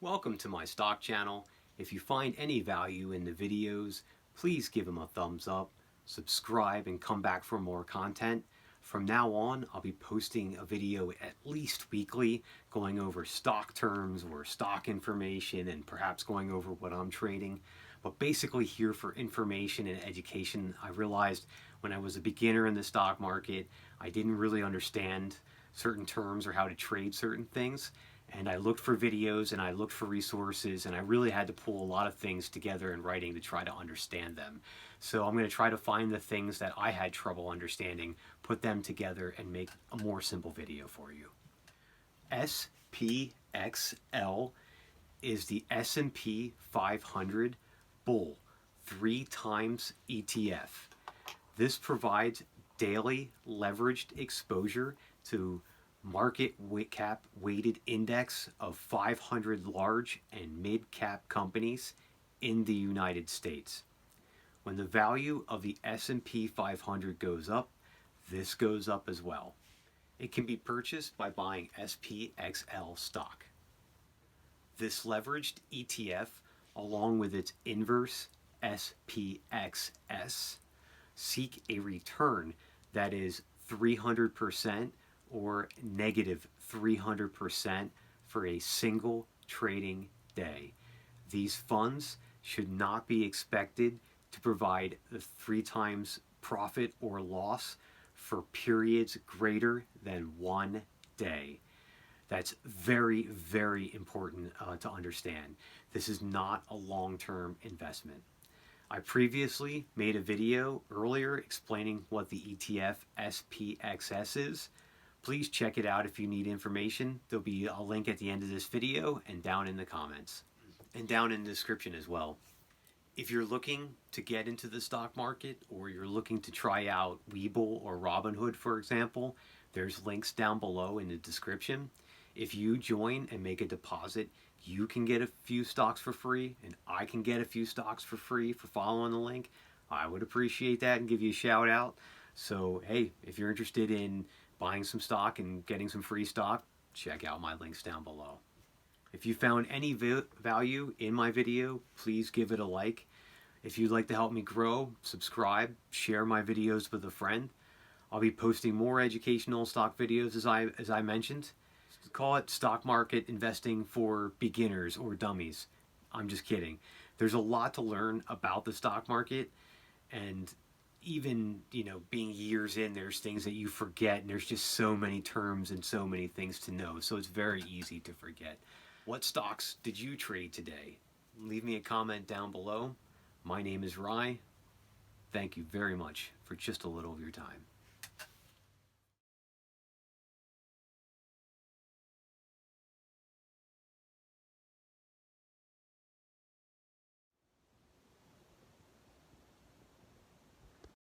Welcome to my stock channel. If you find any value in the videos, please give them a thumbs up, subscribe, and come back for more content. From now on, I'll be posting a video at least weekly, going over stock terms or stock information and perhaps going over what I'm trading. But basically here for information and education. I realized when I was a beginner in the stock market, I didn't really understand certain terms or how to trade certain things. And I looked for videos and I looked for resources, and I really had to pull a lot of things together in writing to try to understand them. So I'm going to try to find the things that I had trouble understanding, put them together, and make a more simple video for you. SPXL is the S&P 500 Bull 3x ETF. This provides daily leveraged exposure to market cap weighted index of 500 large and mid-cap companies in the United States. When the value of the S&P 500 goes up, this goes up as well. It can be purchased by buying SPXL stock. This leveraged ETF, along with its inverse SPXS, seek a return that is 300% or negative 300% for a single trading day. These funds should not be expected to provide the 3 times profit or loss for periods greater than 1 day. That's very, very important to understand. This is not a long-term investment. I previously made a video earlier explaining what the ETF SPXS is. Please check it out if you need information. There'll be a link at the end of this video and down in the comments and down in the description as well. If you're looking to get into the stock market, or you're looking to try out Webull or Robinhood, for example, there's links down below in the description. If you join and make a deposit, you can get a few stocks for free, and I can get a few stocks for free for following the link. I would appreciate that and give you a shout out. So hey, if you're interested in buying some stock and getting some free stock, check out my links down below. If you found any value in my video, please give it a like. If you'd like to help me grow, subscribe, share my videos with a friend. I'll be posting more educational stock videos as I mentioned. Call it stock market investing for beginners or dummies. I'm just kidding. There's a lot to learn about the stock market, and even, being years in, there's things that you forget, and there's just so many terms and so many things to know, so it's very easy to forget. What stocks did you trade today? Leave me a comment down below. My name is Rye. Thank you very much for just a little of your time.